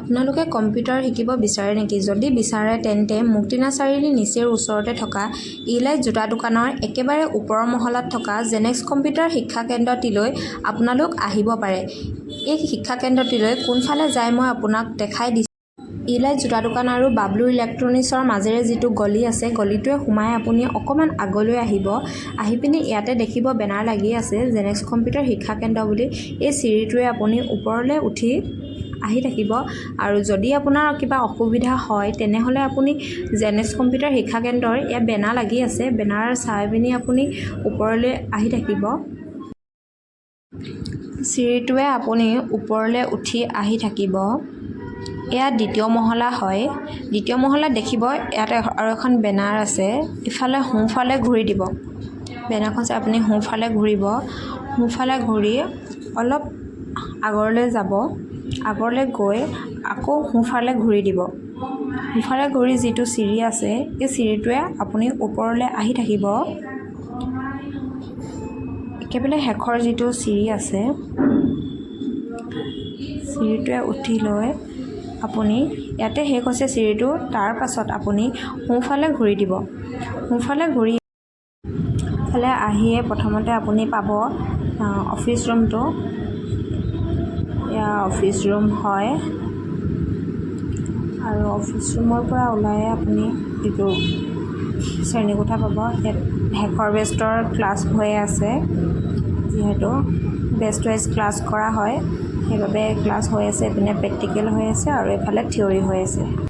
আপোনালোকে কম্পিউটাৰ শিকিব বিচাৰে নেকি? যদি বিচাৰে তেন্তে মুক্তিনাথ চাৰিআলি নিচেই ওচৰতে থকা ইলাইট জোতা দোকানৰ একেবাৰে ওপৰৰ মহলাত থকা জেনেক্স কম্পিউটাৰ শিক্ষা কেন্দ্ৰটিলৈ আপোনালোক আহিব পাৰে। এই শিক্ষা কেন্দ্ৰটিলৈ কোনফালে যায় মই আপোনাক দেখাই দিছোঁ। ইলাইট জোতা দোকান আৰু বাবলু ইলেক্ট্ৰনিক্সৰ মাজেৰে যিটো গলি আছে, গলিটোৱে সোমাই আপুনি অকণমান আগলৈ আহিব। আহি পিনি ইয়াতে দেখিব বেনাৰ লাগি আছে জেনেক্স কম্পিউটাৰ শিক্ষা কেন্দ্ৰ বুলি। এই চিৰিটোৱে আপুনি ওপৰলৈ উঠি আহি থাকিব আৰু যদি আপোনাৰ কিবা অসুবিধা হয় তেনেহ'লে আপুনি জেনেক্স কম্পিউটাৰ শিক্ষা কেন্দ্ৰৰ ইয়াত বেনাৰ লাগি আছে, বেনাৰ চাই পিনি আপুনি ওপৰলৈ আহি থাকিব। চিৰিটোৱে আপুনি ওপৰলৈ উঠি আহি থাকিব। এয়া দ্বিতীয় মহলা হয়। দ্বিতীয় মহলাত দেখিব ইয়াতে আৰু এখন বেনাৰ আছে। ইফালে সোঁফালে ঘূৰি দিব। বেনাৰখন চাই আপুনি সোঁফালে ঘূৰিব। সোঁফালে ঘূৰি অলপ আগলৈ যাব। আগলৈ গৈ আকৌ সোঁফালে ঘূৰি দিব। সোঁফালে ঘূৰি যিটো চিৰি আছে, এই চিৰিটোৱে আপুনি ওপৰলৈ আহি থাকিব। একেবাৰে শেষৰ যিটো চিৰি আছে, চিৰিটোৱে উঠি লৈ আপুনি ইয়াতে শেষ হৈছে চিৰিটো। তাৰ পাছত আপুনি সোঁফালে ঘূৰি দিব। সোঁফালে ঘূৰি ফালে আহিয়ে প্ৰথমতে আপুনি পাব অফিচ ৰুমটো। এয়া অফিচ ৰুম হয় আৰু অফিচ ৰুমৰ পৰা ওলাই আপুনি এইটো শ্ৰেণীকোঠা পাব। ইয়াত শেষৰ বেষ্টৰ ক্লাছ হৈ আছে, যিহেতু বেষ্ট ৱাইজ ক্লাছ কৰা হয় সেইবাবে ক্লাছ হৈ আছে। এইপিনে প্ৰেক্টিকেল হৈ আছে আৰু এইফালে থিয়ৰী হৈ আছে।